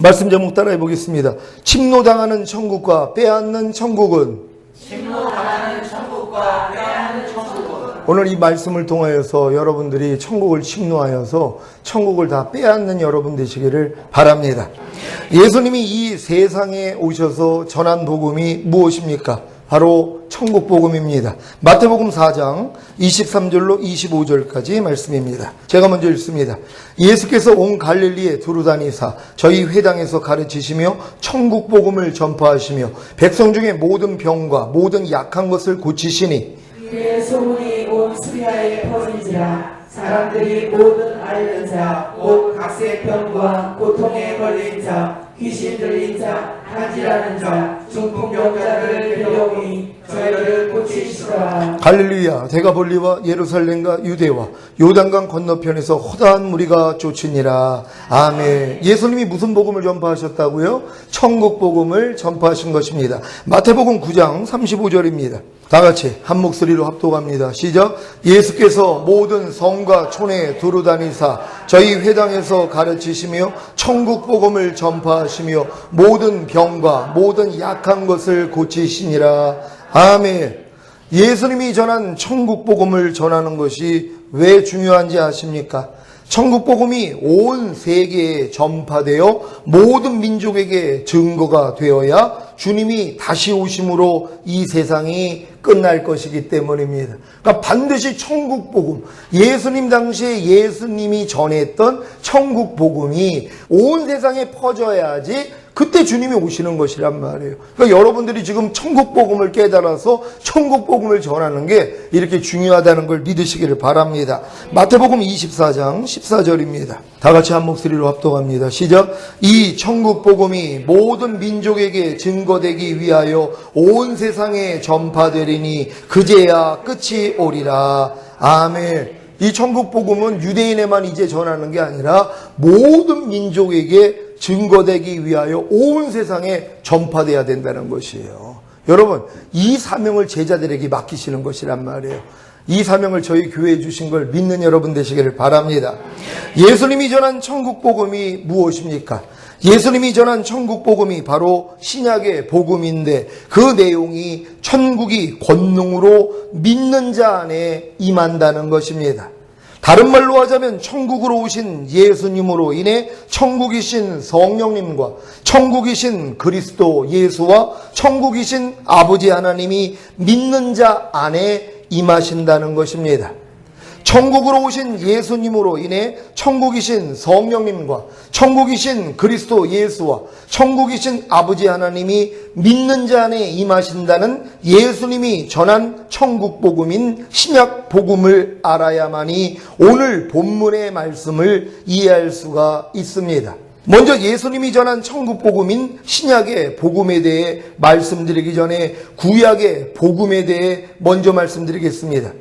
말씀 제목 따라해 보겠습니다. 침노당하는 천국과 빼앗는 천국은 침노당하는 천국과 빼앗는 천국은 오늘 이 말씀을 통하여서 여러분들이 천국을 침노하여서 천국을 다 빼앗는 여러분 되시기를 바랍니다. 예수님이 이 세상에 오셔서 전한 복음이 무엇입니까? 바로 천국 복음입니다. 마태복음 4장 23절로 25절까지 말씀입니다. 제가 먼저 읽습니다. 예수께서 온 갈릴리에 두루다니사 저희 회당에서 가르치시며 천국 복음을 전파하시며 백성 중에 모든 병과 모든 약한 것을 고치시니 이에 소문이 온 수리아에 퍼진지라 사람들이 모든 앓는 자, 곧 각세병과 고통에 걸린 자, 귀신 들린 자, 간질하는 자, 중풍병자들을 데려오니 저희를 고치시더라. 갈릴리와 데가볼리와 예루살렘과 유대와 요단강 건너편에서 허다한 무리가 쫓으니라. 아멘. 예수님이 무슨 복음을 전파하셨다고요? 천국 복음을 전파하신 것입니다. 마태복음 9장 35절입니다. 다 같이 한 목소리로 합독합니다. 시작. 예수께서 모든 성과 촌에 두루다니사 저희 회당에서 가르치시며 천국 복음을 전파하시며 모든 병과 모든 약한 것을 고치시니라. 아멘. 예수님이 전한 천국 복음을 전하는 것이 왜 중요한지 아십니까? 천국 복음이 온 세계에 전파되어 모든 민족에게 증거가 되어야 주님이 다시 오심으로 이 세상이 끝날 것이기 때문입니다. 그러니까 반드시 천국 복음, 예수님 당시에 예수님이 전했던 천국 복음이 온 세상에 퍼져야지 그때 주님이 오시는 것이란 말이에요. 그러니까 여러분들이 지금 천국 복음을 깨달아서 천국 복음을 전하는 게 이렇게 중요하다는 걸 믿으시기를 바랍니다. 마태복음 24장 14절입니다. 다 같이 한 목소리로 합독합니다. 시작. 이 천국 복음이 모든 민족에게 증거되기 위하여 온 세상에 전파되리니 그제야 끝이 오리라. 아멘. 이 천국 복음은 유대인에만 이제 전하는 게 아니라 모든 민족에게 증거되기 위하여 온 세상에 전파돼야 된다는 것이에요. 여러분, 이 사명을 제자들에게 맡기시는 것이란 말이에요. 이 사명을 저희 교회에 주신 걸 믿는 여러분 되시기를 바랍니다. 예수님이 전한 천국 복음이 무엇입니까? 예수님이 전한 천국 복음이 바로 신약의 복음인데 그 내용이 천국이 권능으로 믿는 자 안에 임한다는 것입니다. 다른 말로 하자면 천국으로 오신 예수님으로 인해 천국이신 성령님과 천국이신 그리스도 예수와 천국이신 아버지 하나님이 믿는 자 안에 임하신다는 것입니다. 천국으로 오신 예수님으로 인해 천국이신 성령님과 천국이신 그리스도 예수와 천국이신 아버지 하나님이 믿는 자 안에 임하신다는 예수님이 전한 천국 복음인 신약 복음을 알아야만이 오늘 본문의 말씀을 이해할 수가 있습니다. 먼저 예수님이 전한 천국 복음인 신약의 복음에 대해 말씀드리기 전에 구약의 복음에 대해 먼저 말씀드리겠습니다.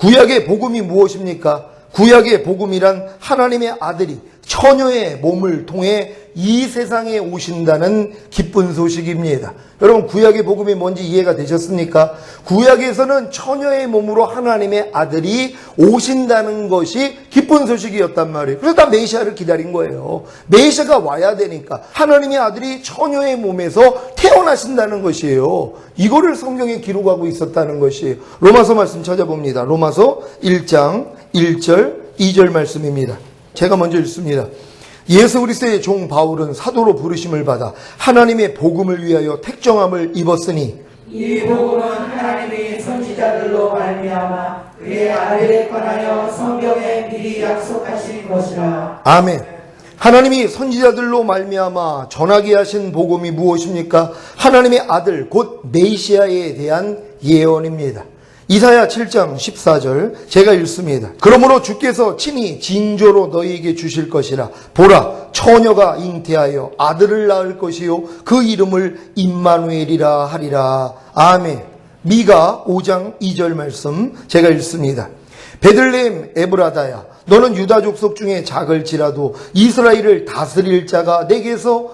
구약의 복음이 무엇입니까? 구약의 복음이란 하나님의 아들이 처녀의 몸을 통해 이 세상에 오신다는 기쁜 소식입니다. 여러분, 구약의 복음이 뭔지 이해가 되셨습니까? 구약에서는 처녀의 몸으로 하나님의 아들이 오신다는 것이 기쁜 소식이었단 말이에요. 그래서 다 메시아를 기다린 거예요. 메시아가 와야 되니까 하나님의 아들이 처녀의 몸에서 태어나신다는 것이에요. 이거를 성경에 기록하고 있었다는 것이에요. 로마서 말씀 찾아봅니다. 로마서 1장 1절 2절 말씀입니다. 제가 먼저 읽습니다. 예수 그리스도의 종 바울은 사도로 부르심을 받아 하나님의 복음을 위하여 택정함을 입었으니 이 복음은 하나님이 선지자들로 말미암아 그의 아들에 관하여 성경에 미리 약속하신 것이라. 아멘. 하나님이 선지자들로 말미암아 전하게 하신 복음이 무엇입니까? 하나님의 아들 곧 메시아에 대한 예언입니다. 이사야 7장 14절 제가 읽습니다. 그러므로 주께서 친히 징조로 너희에게 주실 것이라. 보라, 처녀가 잉태하여 아들을 낳을 것이요 그 이름을 임마누엘이라 하리라. 아멘. 미가 5장 2절 말씀 제가 읽습니다. 베들레헴 에브라다야, 너는 유다 족속 중에 작을지라도 이스라엘을 다스릴 자가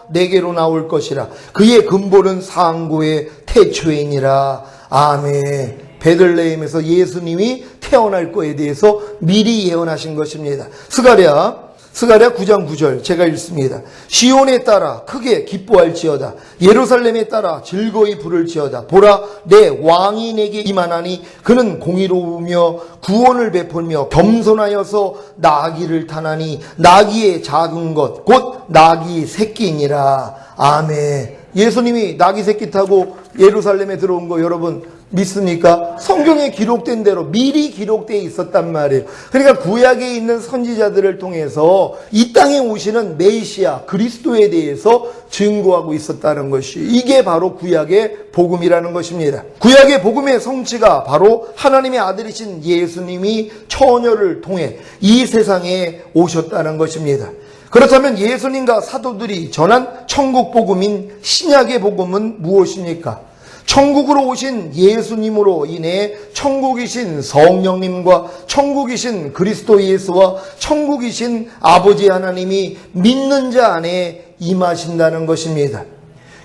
내게로 나올 것이라. 그의 근본은 상고의 태초이니라. 아멘. 베들레헴에서 예수님이 태어날 거에 대해서 미리 예언하신 것입니다. 스가랴 스가랴 9장 9절 제가 읽습니다. 시온에 따라 크게 기뻐할지어다. 예루살렘에 따라 즐거이 부를지어다. 보라, 내 왕이 내게 임하나니 그는 공의로우며 구원을 베풀며 겸손하여서 나귀를 타나니 나귀의 작은 것 곧 나귀 새끼니라. 아멘. 예수님이 나귀 새끼 타고 예루살렘에 들어온 거 여러분 믿습니까? 성경에 기록된 대로 미리 기록되어 있었단 말이에요. 그러니까 구약에 있는 선지자들을 통해서 이 땅에 오시는 메시아 그리스도에 대해서 증거하고 있었다는 것이, 이게 바로 구약의 복음이라는 것입니다. 구약의 복음의 성취가 바로 하나님의 아들이신 예수님이 처녀를 통해 이 세상에 오셨다는 것입니다. 그렇다면 예수님과 사도들이 전한 천국 복음인 신약의 복음은 무엇입니까? 천국으로 오신 예수님으로 인해 천국이신 성령님과 천국이신 그리스도 예수와 천국이신 아버지 하나님이 믿는 자 안에 임하신다는 것입니다.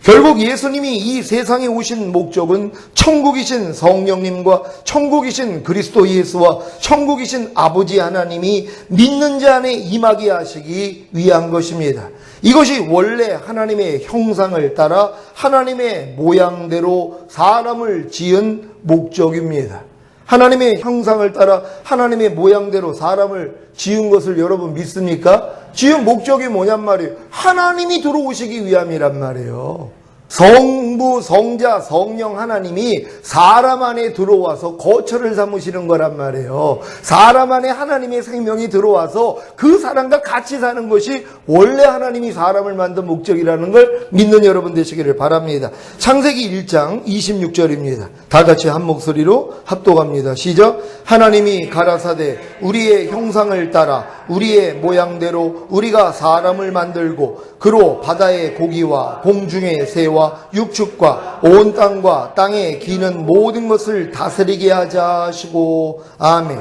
결국 예수님이 이 세상에 오신 목적은 천국이신 성령님과 천국이신 그리스도 예수와 천국이신 아버지 하나님이 믿는 자 안에 임하게 하시기 위한 것입니다. 이것이 원래 하나님의 형상을 따라 하나님의 모양대로 사람을 지은 목적입니다. 하나님의 형상을 따라 하나님의 모양대로 사람을 지은 것을 여러분 믿습니까? 지은 목적이 뭐냔 말이에요. 하나님이 들어오시기 위함이란 말이에요. 성부, 성자, 성령 하나님이 사람 안에 들어와서 거처를 삼으시는 거란 말이에요. 사람 안에 하나님의 생명이 들어와서 그 사람과 같이 사는 것이 원래 하나님이 사람을 만든 목적이라는 걸 믿는 여러분 되시기를 바랍니다. 창세기 1장 26절입니다. 다 같이 한 목소리로 합독합니다. 시작. 하나님이 가라사대 우리의 형상을 따라 우리의 모양대로 우리가 사람을 만들고 그로 바다의 고기와 공중의 새와 육축과 온 땅과 땅에 기는 모든 것을 다스리게 하자 하시고. 아멘.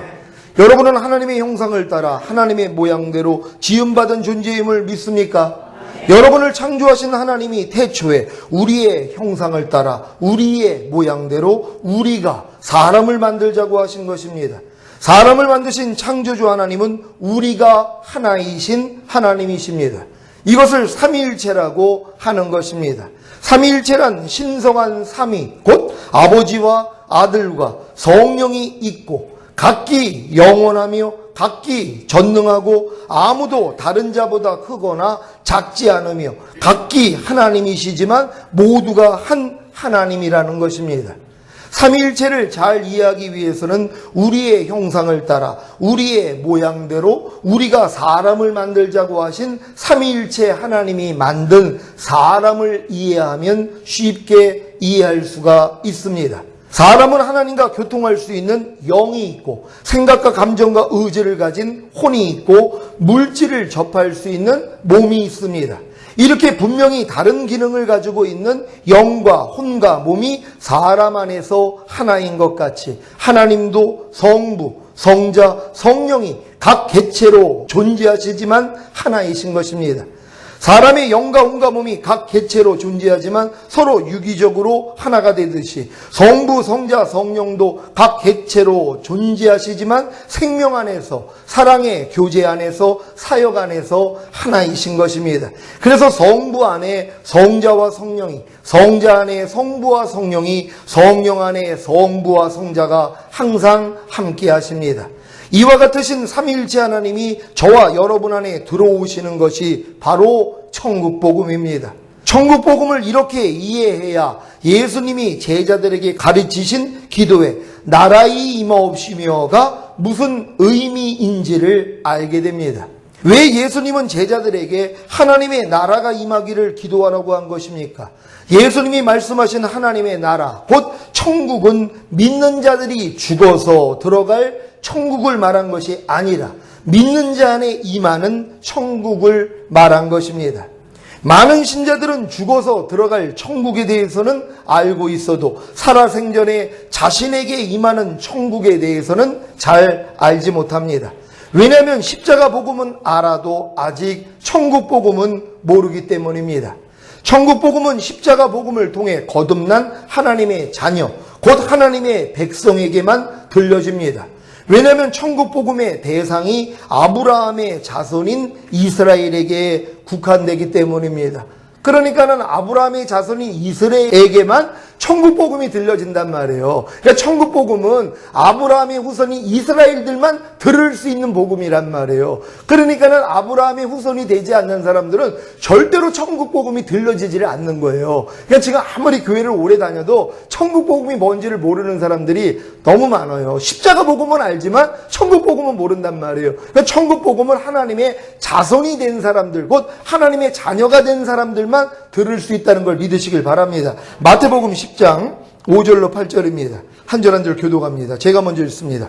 여러분은 하나님의 형상을 따라 하나님의 모양대로 지음받은 존재임을 믿습니까? 여러분을 창조하신 하나님이 태초에 우리의 형상을 따라 우리의 모양대로 우리가 사람을 만들자고 하신 것입니다. 사람을 만드신 창조주 하나님은 우리가 하나이신 하나님이십니다. 이것을 삼위일체라고 하는 것입니다. 삼위일체란 신성한 삼위, 곧 아버지와 아들과 성령이 있고 각기 영원하며 각기 전능하고 아무도 다른 자보다 크거나 작지 않으며 각기 하나님이시지만 모두가 한 하나님이라는 것입니다. 삼위일체를 잘 이해하기 위해서는 우리의 형상을 따라 우리의 모양대로 우리가 사람을 만들자고 하신 삼위일체 하나님이 만든 사람을 이해하면 쉽게 이해할 수가 있습니다. 사람은 하나님과 교통할 수 있는 영이 있고 생각과 감정과 의지를 가진 혼이 있고 물질을 접할 수 있는 몸이 있습니다. 이렇게 분명히 다른 기능을 가지고 있는 영과 혼과 몸이 사람 안에서 하나인 것 같이 하나님도 성부, 성자, 성령이 각 개체로 존재하시지만 하나이신 것입니다. 사람의 영과 혼과 몸이 각 개체로 존재하지만 서로 유기적으로 하나가 되듯이 성부, 성자, 성령도 각 개체로 존재하시지만 생명 안에서, 사랑의 교제 안에서, 사역 안에서 하나이신 것입니다. 그래서 성부 안에 성자와 성령이, 성자 안에 성부와 성령이, 성령 안에 성부와 성자가 항상 함께 하십니다. 이와 같으신 삼위일체 하나님이 저와 여러분 안에 들어오시는 것이 바로 천국복음입니다. 천국복음을 이렇게 이해해야 예수님이 제자들에게 가르치신 기도에 나라의 임하옵시며가 무슨 의미인지를 알게 됩니다. 왜 예수님은 제자들에게 하나님의 나라가 임하기를 기도하라고 한 것입니까? 예수님이 말씀하신 하나님의 나라, 곧 천국은 믿는 자들이 죽어서 들어갈 천국을 말한 것이 아니라 믿는 자 안에 임하는 천국을 말한 것입니다. 많은 신자들은 죽어서 들어갈 천국에 대해서는 알고 있어도 살아생전에 자신에게 임하는 천국에 대해서는 잘 알지 못합니다. 왜냐하면 십자가 복음은 알아도 아직 천국 복음은 모르기 때문입니다. 천국 복음은 십자가 복음을 통해 거듭난 하나님의 자녀, 곧 하나님의 백성에게만 들려집니다. 왜냐하면 천국 복음의 대상이 아브라함의 자손인 이스라엘에게 국한되기 때문입니다. 그러니까는 아브라함의 자손인 이스라엘에게만 천국 복음이 들려진단 말이에요. 그러니까 천국 복음은 아브라함의 후손인 이스라엘들만 들을 수 있는 복음이란 말이에요. 그러니까는 아브라함의 후손이 되지 않는 사람들은 절대로 천국 복음이 들려지지를 않는 거예요. 그러니까 지금 아무리 교회를 오래 다녀도 천국 복음이 뭔지를 모르는 사람들이 너무 많아요. 십자가 복음은 알지만 천국 복음은 모른단 말이에요. 그러니까 천국 복음은 하나님의 자손이 된 사람들, 곧 하나님의 자녀가 된 사람들만 들을 수 있다는 걸 믿으시길 바랍니다. 마태복음 10장 5절로 8절입니다. 한 절 한 절 교독합니다. 제가 먼저 읽습니다.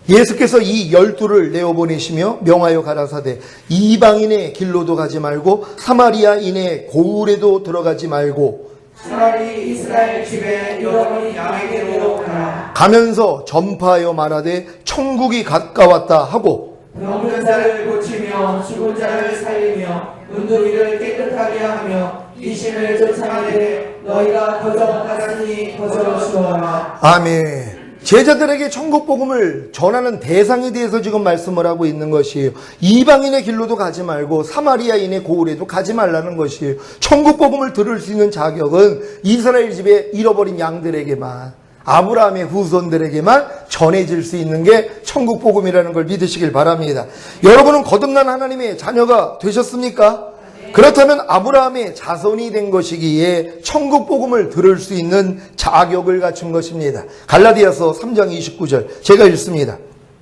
예수께서 이 12를 내어보내시며 명하여 가라사대 이방인의 길로도 가지 말고 사마리아인의 고을에도 들어가지 말고 차라리 이스라엘 집에 여러분이 양에게로 가라. 가면서 전파하여 말하되 천국이 가까웠다 하고 병든 자를 고치며 죽은 자를 살리며 문둥이를 깨끗하게 하며 귀신을 쫓아내되 너희가 거저 받았으니 거저 주어라. 아멘. 제자들에게 천국 복음을 전하는 대상에 대해서 지금 말씀을 하고 있는 것이에요. 이방인의 길로도 가지 말고 사마리아인의 고을에도 가지 말라는 것이에요. 천국 복음을 들을 수 있는 자격은 이스라엘 집에 잃어버린 양들에게만, 아브라함의 후손들에게만 전해질 수 있는 게 천국 복음이라는 걸 믿으시길 바랍니다. 여러분은 거듭난 하나님의 자녀가 되셨습니까? 그렇다면 아브라함의 자손이 된 것이기에 천국 복음을 들을 수 있는 자격을 갖춘 것입니다. 갈라디아서 3장 29절 제가 읽습니다.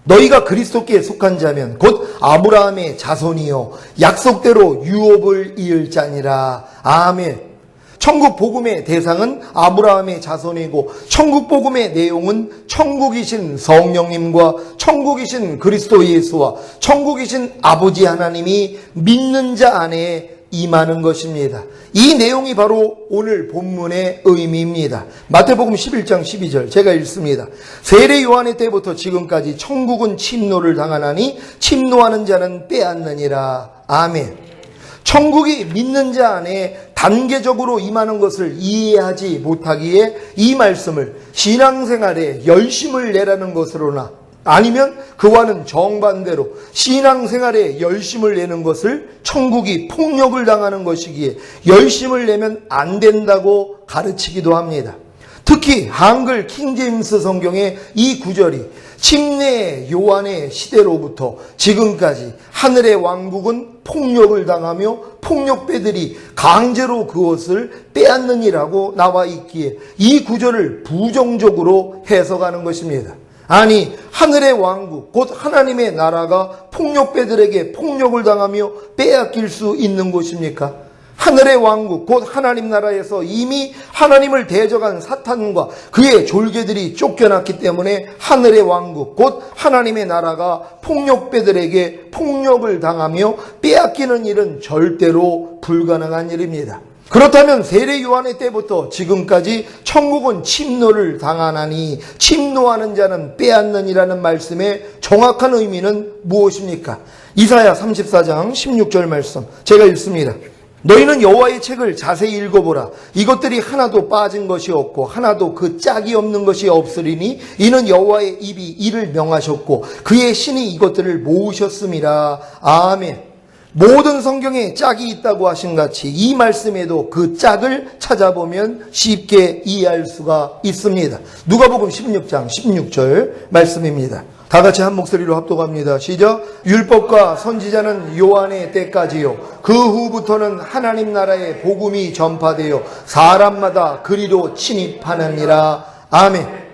너희가 그리스도께 속한 자면 곧 아브라함의 자손이요 약속대로 유업을 이을 자니라. 아멘. 천국 복음의 대상은 아브라함의 자손이고 천국 복음의 내용은 천국이신 성령님과 천국이신 그리스도 예수와 천국이신 아버지 하나님이 믿는 자 안에 임하는 것입니다. 이 내용이 바로 오늘 본문의 의미입니다. 마태복음 11장 12절 제가 읽습니다. 세례 요한의 때부터 지금까지 천국은 침노를 당하나니 침노하는 자는 빼앗느니라. 아멘. 천국이 믿는 자 안에 단계적으로 임하는 것을 이해하지 못하기에 이 말씀을 신앙생활에 열심을 내라는 것으로나 아니면 그와는 정반대로 신앙생활에 열심을 내는 것을 천국이 폭력을 당하는 것이기에 열심을 내면 안 된다고 가르치기도 합니다. 특히 한글 킹제임스 성경의 이 구절이 침례 요한의 시대로부터 지금까지 하늘의 왕국은 폭력을 당하며 폭력배들이 강제로 그것을 빼앗느니라고 나와 있기에 이 구절을 부정적으로 해석하는 것입니다. 아니, 하늘의 왕국, 곧 하나님의 나라가 폭력배들에게 폭력을 당하며 빼앗길 수 있는 곳입니까? 하늘의 왕국, 곧 하나님 나라에서 이미 하나님을 대적한 사탄과 그의 졸개들이 쫓겨났기 때문에 하늘의 왕국, 곧 하나님의 나라가 폭력배들에게 폭력을 당하며 빼앗기는 일은 절대로 불가능한 일입니다. 그렇다면 세례 요한의 때부터 지금까지 천국은 침노를 당하나니 침노하는 자는 빼앗느니라는 말씀의 정확한 의미는 무엇입니까? 이사야 34장 16절 말씀 제가 읽습니다. 너희는 여호와의 책을 자세히 읽어보라. 이것들이 하나도 빠진 것이 없고 하나도 그 짝이 없는 것이 없으리니 이는 여호와의 입이 이를 명하셨고 그의 신이 이것들을 모으셨음이라. 아멘. 모든 성경에 짝이 있다고 하신 같이 이 말씀에도 그 짝을 찾아보면 쉽게 이해할 수가 있습니다. 누가복음 16장 16절 말씀입니다. 다 같이 한 목소리로 합독합니다. 시작. 율법과 선지자는 요한의 때까지요 그 후부터는 하나님 나라의 복음이 전파되어 사람마다 그리로 침입하느니라. 아멘.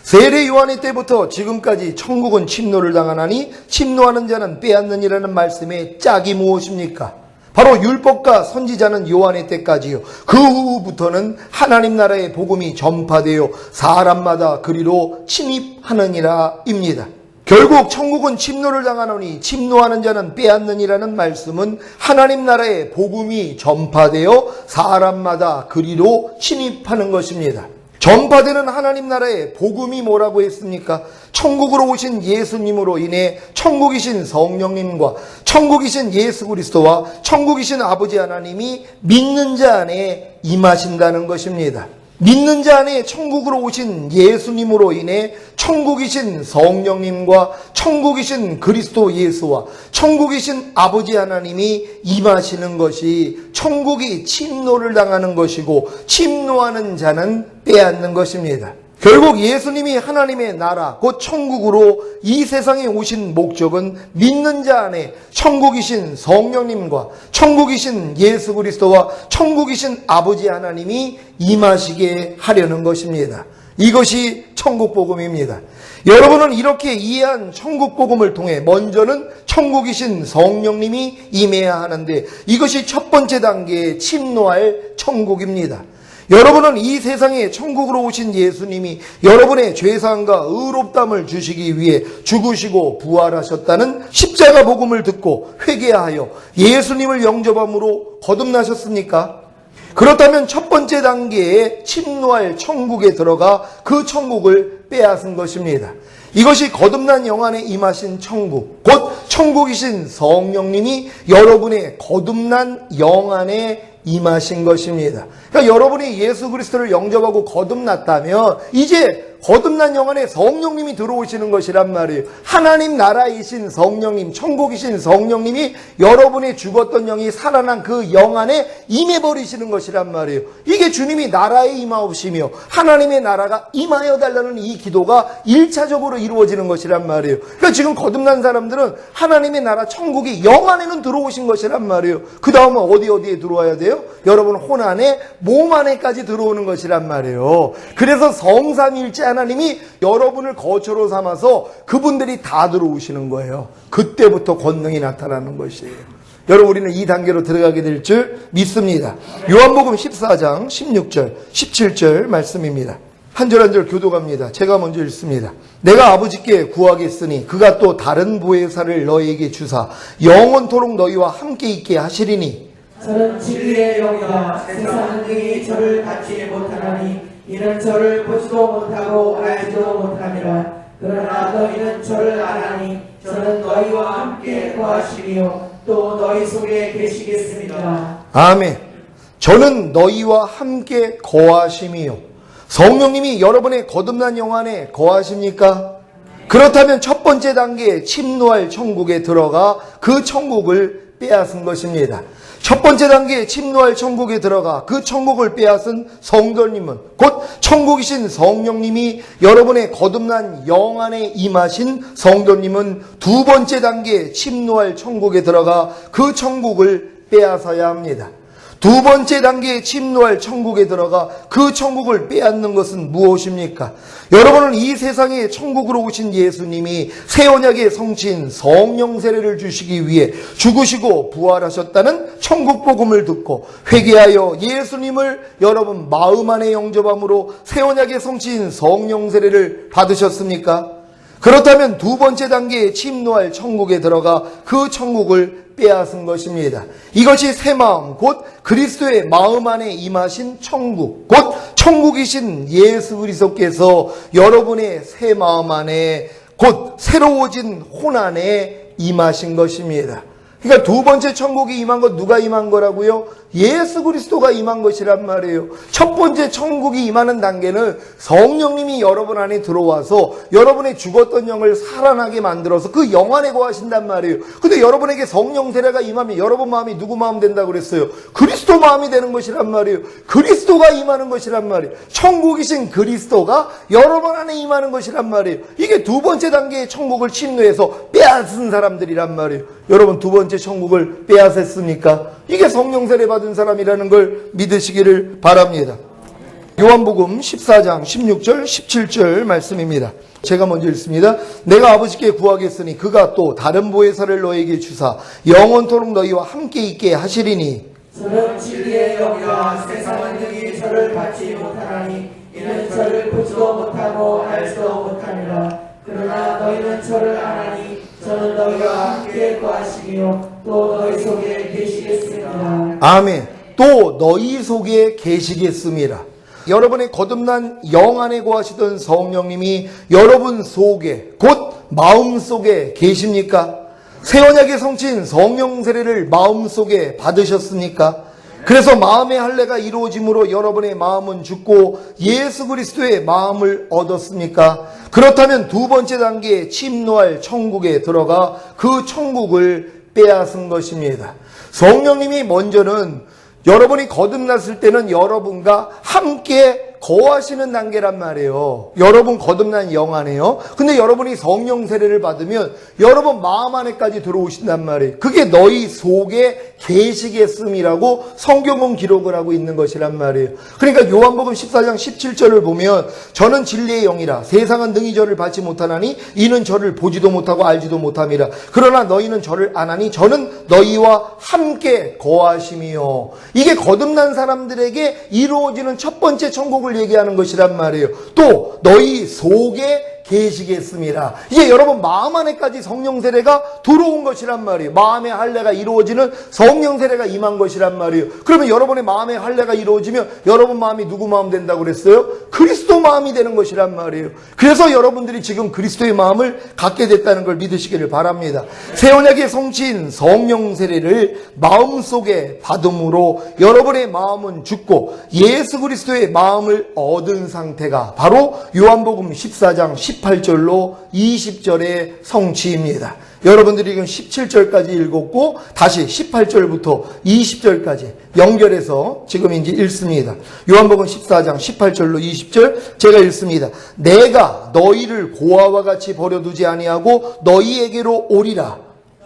세례 요한의 때부터 지금까지 천국은 침노를 당하나니 침노하는 자는 빼앗느니라는 말씀의 짝이 무엇입니까? 바로 율법과 선지자는 요한의 때까지요 그 후부터는 하나님 나라의 복음이 전파되어 사람마다 그리로 침입하느니라 입니다. 결국 천국은 침노를 당하노니 침노하는 자는 빼앗느니라는 말씀은 하나님 나라의 복음이 전파되어 사람마다 그리로 침입하는 것입니다. 전파되는 하나님 나라의 복음이 뭐라고 했습니까? 천국으로 오신 예수님으로 인해 천국이신 성령님과 천국이신 예수 그리스도와 천국이신 아버지 하나님이 믿는 자 안에 임하신다는 것입니다. 믿는 자 안에 천국으로 오신 예수님으로 인해 천국이신 성령님과 천국이신 그리스도 예수와 천국이신 아버지 하나님이 임하시는 것이 천국이 침노를 당하는 것이고 침노하는 자는 빼앗는 것입니다. 결국 예수님이 하나님의 나라 곧 천국으로 이 세상에 오신 목적은 믿는 자 안에 천국이신 성령님과 천국이신 예수 그리스도와 천국이신 아버지 하나님이 임하시게 하려는 것입니다. 이것이 천국복음입니다. 여러분은 이렇게 이해한 천국복음을 통해 먼저는 천국이신 성령님이 임해야 하는데 이것이 첫 번째 단계의 침노할 천국입니다. 여러분은 이 세상에 천국으로 오신 예수님이 여러분의 죄사함과 의롭담을 주시기 위해 죽으시고 부활하셨다는 십자가 복음을 듣고 회개하여 예수님을 영접함으로 거듭나셨습니까? 그렇다면 첫 번째 단계에 침노할 천국에 들어가 그 천국을 빼앗은 것입니다. 이것이 거듭난 영 안에 임하신 천국, 곧 천국이신 성령님이 여러분의 거듭난 영 안에 임하신 것입니다. 그러니까 여러분이 예수 그리스도를 영접하고 거듭났다면 이제 거듭난 영 안에 성령님이 들어오시는 것이란 말이에요. 하나님 나라이신 성령님, 천국이신 성령님이 여러분의 죽었던 영이 살아난 그 영 안에 임해버리시는 것이란 말이에요. 이게 주님이 나라에 임하옵시며 하나님의 나라가 임하여 달라는 이 기도가 1차적으로 이루어지는 것이란 말이에요. 그러니까 지금 거듭난 사람들은 하나님의 나라 천국이 영 안에는 들어오신 것이란 말이에요. 그 다음은 어디에 들어와야 돼요? 여러분 혼 안에 몸 안에까지 들어오는 것이란 말이에요. 그래서 성삼일체 하나님이 여러분을 거처로 삼아서 그분들이 다 들어오시는 거예요. 그때부터 권능이 나타나는 것이에요. 여러분 우리는 이 단계로 들어가게 될 줄 믿습니다. 요한복음 14장 16절 17절 말씀입니다. 한 절 한 절 교도갑니다. 제가 먼저 읽습니다. 내가 아버지께 구하겠으니 그가 또 다른 보혜사를 너희에게 주사 영원토록 너희와 함께 있게 하시리니 저는 진리의 영이라 세상 능히 저를 받지 못하나니 이는 저를 보지도 못하고 알지도 못하니라. 그러나 너희는 저를 아나니 저는 너희와 함께 거하시리요 또 너희 속에 계시겠습니다. 아멘. 저는 너희와 함께 거하심이요. 성령님이 여러분의 거듭난 영 안에 거하십니까? 그렇다면 첫 번째 단계에 침노할 천국에 들어가 그 천국을 빼앗은 것입니다. 첫 번째 단계에 침노할 천국에 들어가 그 천국을 빼앗은 성도님은 곧 천국이신 성령님이 여러분의 거듭난 영 안에 임하신 성도님은 두 번째 단계에 침노할 천국에 들어가 그 천국을 빼앗아야 합니다. 두 번째 단계에 침노할 천국에 들어가 그 천국을 빼앗는 것은 무엇입니까? 여러분은 이 세상에 천국으로 오신 예수님이 새 언약의 성취인 성령 세례를 주시기 위해 죽으시고 부활하셨다는 천국 복음을 듣고 회개하여 예수님을 여러분 마음 안에 영접함으로 새 언약의 성취인 성령 세례를 받으셨습니까? 그렇다면 두 번째 단계에 침노할 천국에 들어가 그 천국을 빼앗은 것입니다. 이것이 새 마음 곧 그리스도의 마음 안에 임하신 천국 곧 천국이신 예수 그리스도께서 여러분의 새 마음 안에 곧 새로워진 혼 안에 임하신 것입니다. 그러니까 두 번째 천국이 임한 것 누가 임한 거라고요? 예수 그리스도가 임한 것이란 말이에요. 첫 번째 천국이 임하는 단계는 성령님이 여러분 안에 들어와서 여러분의 죽었던 영을 살아나게 만들어서 그 영 안에 거하신단 말이에요. 근데 여러분에게 성령 세례가 임하면 여러분 마음이 누구 마음 된다고 그랬어요? 그리스도 마음이 되는 것이란 말이에요. 그리스도가 임하는 것이란 말이에요. 천국이신 그리스도가 여러분 안에 임하는 것이란 말이에요. 이게 두 번째 단계의 천국을 침노해서 빼앗은 사람들이란 말이에요. 여러분 두 번째 천국을 빼앗았습니까? 이게 성령 세례 받은 사람이라는 걸 믿으시기를 바랍니다. 요한복음 14장 16절 17절 말씀입니다. 제가 먼저 읽습니다. 내가 아버지께 구하겠으니 그가 또 다른 보혜사를 너에게 주사 영원토록 너희와 함께 있게 하시리니 저는 진리의 영이라 세상은 능히 저를 받지 못하나니 이는 저를 보지도 못하고 알지도 못하니라. 그러나 너희는 저를 아나니 저는 너희와 함께 거하시리요 또 너희 속에 계시겠습니다. 아멘. 또 너희 속에 계시겠습니다. 여러분의 거듭난 영 안에 거하시던 성령님이 여러분 속에 곧 마음 속에 계십니까? 새 언약의 성취인 성령 세례를 마음 속에 받으셨습니까? 그래서 마음의 할례가 이루어짐으로 여러분의 마음은 죽고 예수 그리스도의 마음을 얻었습니까? 그렇다면 두 번째 단계에 침노할 천국에 들어가 그 천국을 빼앗은 것입니다. 성령님이 먼저는 여러분이 거듭났을 때는 여러분과 함께 거하시는 단계란 말이에요. 여러분 거듭난 영 안에요. 근데 여러분이 성령 세례를 받으면 여러분 마음 안에까지 들어오신단 말이에요. 그게 너희 속에 계시겠음이라고 성경은 기록을 하고 있는 것이란 말이에요. 그러니까 요한복음 14장 17절을 보면 저는 진리의 영이라 세상은 능히 저를 받지 못하나니 이는 저를 보지도 못하고 알지도 못함이라. 그러나 너희는 저를 아나니 저는 너희와 함께 거하심이요. 이게 거듭난 사람들에게 이루어지는 첫 번째 천국을 얘기하는 것이란 말이에요. 또 너희 속에 계시겠습니다. 이제 여러분 마음 안에까지 성령 세례가 들어온 것이란 말이에요. 마음의 할례가 이루어지는 성령 세례가 임한 것이란 말이에요. 그러면 여러분의 마음의 할례가 이루어지면 여러분 마음이 누구 마음 된다고 그랬어요? 그리스도 마음이 되는 것이란 말이에요. 그래서 여러분들이 지금 그리스도의 마음을 갖게 됐다는 걸 믿으시기를 바랍니다. 새 언약의 성취인 성령 세례를 마음속에 받음으로 여러분의 마음은 죽고 예수 그리스도의 마음을 얻은 상태가 바로 요한복음 14장 18절로 20절의 성취입니다. 여러분들이 지금 17절까지 읽었고 다시 18절부터 20절까지 연결해서 지금 이제 읽습니다. 요한복음 14장 18절로 20절 제가 읽습니다. 내가 너희를 고아와 같이 버려두지 아니하고 너희에게로 오리라.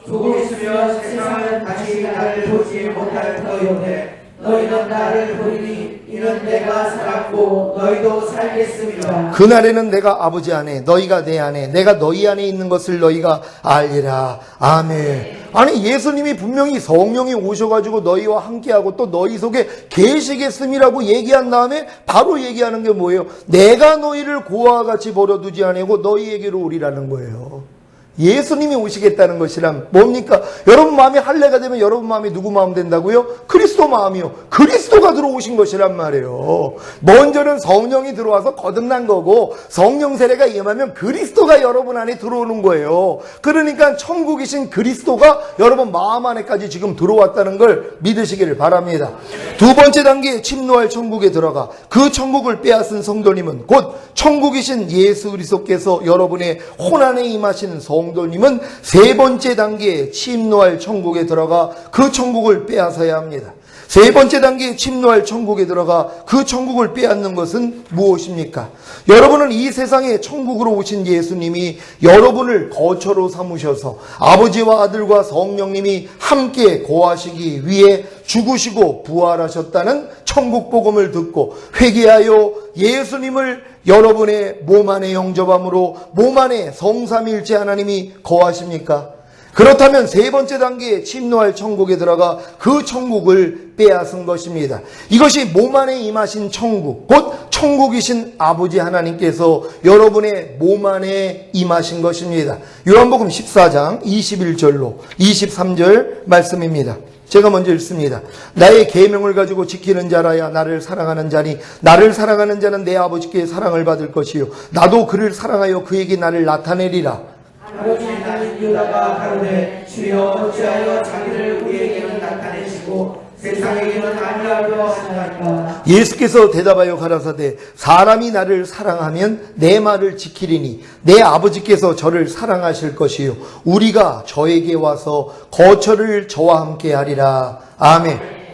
조금 있으면 세상은 다시 나를 보지 못할 터이오되 너희는 나를 보리니 이는 내가 살았고 너희도 살겠습니다. 그날에는 내가 아버지 안에 너희가 내 안에 내가 너희 안에 있는 것을 너희가 알리라. 아멘. 아니 예수님이 분명히 성령이 오셔가지고 너희와 함께하고 또 너희 속에 계시겠음이라고 얘기한 다음에 바로 얘기하는 게 뭐예요? 내가 너희를 고아와 같이 버려두지 아니하고 너희에게로 오리라는 거예요. 예수님이 오시겠다는 것이란 뭡니까? 여러분 마음이 할례가 되면 여러분 마음이 누구 마음 된다고요? 그리스도 마음이요. 그리스도가 들어오신 것이란 말이에요. 먼저는 성령이 들어와서 거듭난 거고 성령 세례가 임하면 그리스도가 여러분 안에 들어오는 거예요. 그러니까 천국이신 그리스도가 여러분 마음 안에까지 지금 들어왔다는 걸 믿으시기를 바랍니다. 두 번째 단계에 침노할 천국에 들어가 그 천국을 빼앗은 성도님은 곧 천국이신 예수 그리스도께서 여러분의 혼안에 임하시는 성도님은 세 번째 단계에 침노할 천국에 들어가 그 천국을 빼앗아야 합니다. 세 번째 단계에 침노할 천국에 들어가 그 천국을 빼앗는 것은 무엇입니까? 여러분은 이 세상에 천국으로 오신 예수님이 여러분을 거처로 삼으셔서 아버지와 아들과 성령님이 함께 거하시기 위해 죽으시고 부활하셨다는 천국 복음을 듣고 회개하여 예수님을 여러분의 몸 안에 영접함으로 몸 안에 성삼일체 하나님이 거하십니까? 그렇다면 세 번째 단계에 침노할 천국에 들어가 그 천국을 빼앗은 것입니다. 이것이 몸 안에 임하신 천국, 곧 천국이신 아버지 하나님께서 여러분의 몸 안에 임하신 것입니다. 요한복음 14장 21절로 23절 말씀입니다. 제가 먼저 읽습니다. 나의 계명을 가지고 지키는 자라야 나를 사랑하는 자니 나를 사랑하는 자는 내 아버지께 사랑을 받을 것이요 나도 그를 사랑하여 그에게 나를 나타내리라. 아버지 나는 유다가 가로되 주여 어찌하여 자기를 우리에게는 나타내시고 세상에게는 아니하려 하시나이까. 예수께서 대답하여 가라사대 사람이 나를 사랑하면 내 말을 지키리니 내 아버지께서 저를 사랑하실 것이요 우리가 저에게 와서 거처를 저와 함께 하리라. 아멘.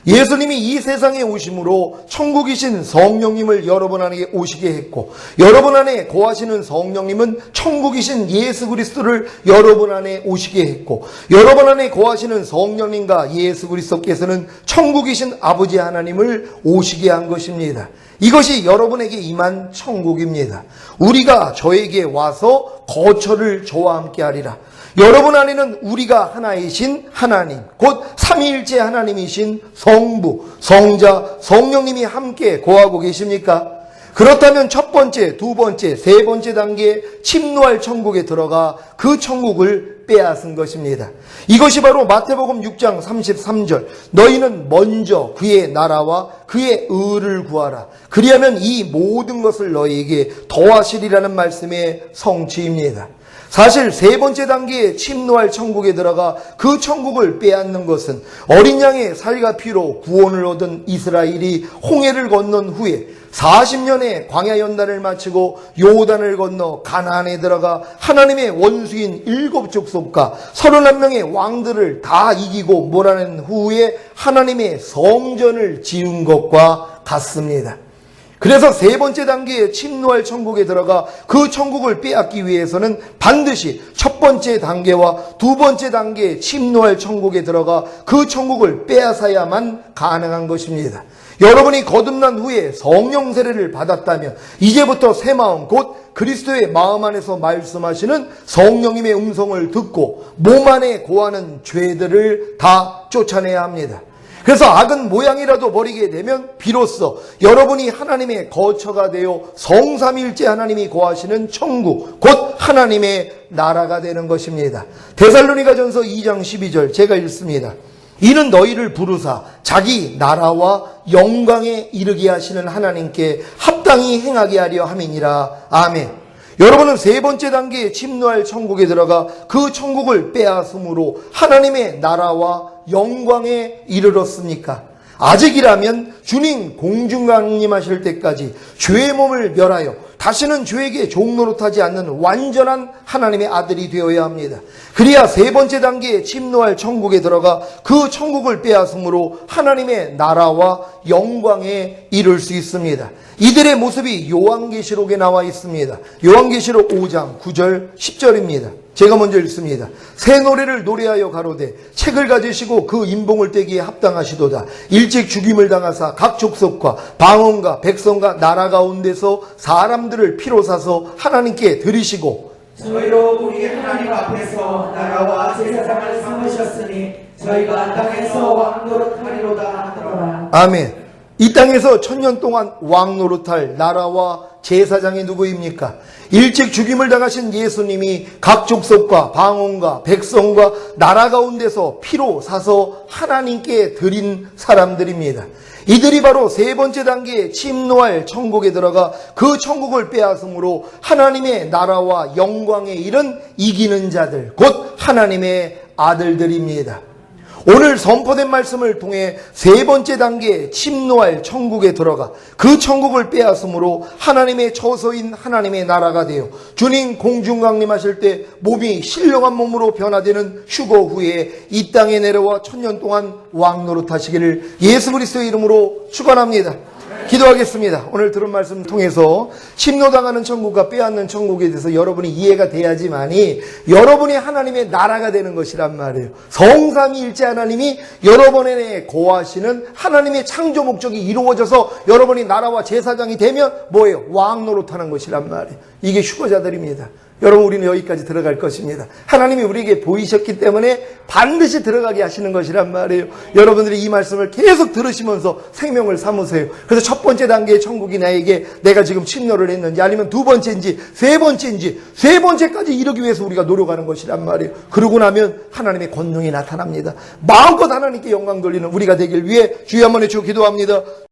예수님이 이 세상에 오심으로 천국이신 성령님을 여러분 안에 오시게 했고 여러분 안에 거하시는 성령님은 천국이신 예수 그리스도를 여러분 안에 오시게 했고 여러분 안에 거하시는 성령님과 예수 그리스도께서는 천국이신 아버지 하나님을 오시게 한 것입니다. 이것이 여러분에게 임한 천국입니다. 우리가 저에게 와서 거처를 저와 함께 하리라. 여러분 안에는 우리가 하나이신 하나님, 곧 삼위일체 하나님이신 성부, 성자, 성령님이 함께 거하고 계십니까? 그렇다면 첫 번째, 두 번째, 세 번째 단계에 침노할 천국에 들어가 그 천국을 빼앗은 것입니다. 이것이 바로 마태복음 6장 33절 너희는 먼저 그의 나라와 그의 의를 구하라. 그리하면 이 모든 것을 너희에게 더하시리라는 말씀의 성취입니다. 사실 세 번째 단계에 침노할 천국에 들어가 그 천국을 빼앗는 것은 어린 양의 살과 피로 구원을 얻은 이스라엘이 홍해를 건넌 후에 40년의 광야 연단을 마치고 요단을 건너 가나안에 들어가 하나님의 원수인 7족속과 31명의 왕들을 다 이기고 몰아낸 후에 하나님의 성전을 지은 것과 같습니다. 그래서 세 번째 단계에 침노할 천국에 들어가 그 천국을 빼앗기 위해서는 반드시 첫 번째 단계와 두 번째 단계에 침노할 천국에 들어가 그 천국을 빼앗아야만 가능한 것입니다. 여러분이 거듭난 후에 성령 세례를 받았다면 이제부터 새 마음 곧 그리스도의 마음 안에서 말씀하시는 성령님의 음성을 듣고 몸 안에 고하는 죄들을 다 쫓아내야 합니다. 그래서 악은 모양이라도 버리게 되면 비로소 여러분이 하나님의 거처가 되어 성삼일째 하나님이 거하시는 천국 곧 하나님의 나라가 되는 것입니다. 데살로니가전서 2장 12절 제가 읽습니다. 이는 너희를 부르사 자기 나라와 영광에 이르게 하시는 하나님께 합당히 행하게 하려 함이니라. 아멘. 여러분은 세 번째 단계에 침노할 천국에 들어가 그 천국을 빼앗음으로 하나님의 나라와 영광에 이르렀습니까? 아직이라면 주님 공중강림하실 때까지 죄의 몸을 멸하여 다시는 죄에게 종노릇하지 않는 완전한 하나님의 아들이 되어야 합니다. 그래야 세 번째 단계에 침노할 천국에 들어가 그 천국을 빼앗음으로 하나님의 나라와 영광에 이를 수 있습니다. 이들의 모습이 요한계시록에 나와 있습니다. 요한계시록 5장 9절 10절입니다. 제가 먼저 읽습니다. 새 노래를 노래하여 가로되 책을 가지시고 그 인봉을 떼기에 합당하시도다. 일찍 죽임을 당하사 각 족속과 방언과 백성과 나라 가운데서 사람들을 피로 사서 하나님께 드리시고 저희로 우리 하나님 앞에서 나라와 제사장을 삼으셨으니 저희가 땅에서 왕노릇하리로다 하더라. 아멘. 이 땅에서 1000년 동안 왕노릇할 나라와 제사장이 누구입니까? 일찍 죽임을 당하신 예수님이 각 족속과 방언과 백성과 나라 가운데서 피로 사서 하나님께 드린 사람들입니다. 이들이 바로 세 번째 단계에 침노할 천국에 들어가 그 천국을 빼앗음으로 하나님의 나라와 영광에 이른 이기는 자들, 곧 하나님의 아들들입니다. 오늘 선포된 말씀을 통해 세 번째 단계에 침노할 천국에 들어가 그 천국을 빼앗음으로 하나님의 처소인 하나님의 나라가 되어 주님 공중강림하실 때 몸이 신령한 몸으로 변화되는 휴거 후에 이 땅에 내려와 1000년 동안 왕노릇하시기를 예수 그리스도의 이름으로 축원합니다. 기도하겠습니다. 오늘 들은 말씀 통해서 침노당하는 천국과 빼앗는 천국에 대해서 여러분이 이해가 돼야지만이 여러분이 하나님의 나라가 되는 것이란 말이에요. 성삼위일체 하나님이 여러분에 거하시는 하나님의 창조 목적이 이루어져서 여러분이 나라와 제사장이 되면 뭐예요? 왕 노릇하는 것이란 말이에요. 이게 휴거자들입니다. 여러분, 우리는 여기까지 들어갈 것입니다. 하나님이 우리에게 보이셨기 때문에 반드시 들어가게 하시는 것이란 말이에요. 여러분들이 이 말씀을 계속 들으시면서 생명을 삼으세요. 그래서 첫 번째 단계의 천국이 나에게 내가 지금 침노를 했는지 아니면 두 번째인지 세 번째인지 세 번째까지 이르기 위해서 우리가 노력하는 것이란 말이에요. 그러고 나면 하나님의 권능이 나타납니다. 마음껏 하나님께 영광 돌리는 우리가 되길 위해 주여 한번 외치고 기도합니다.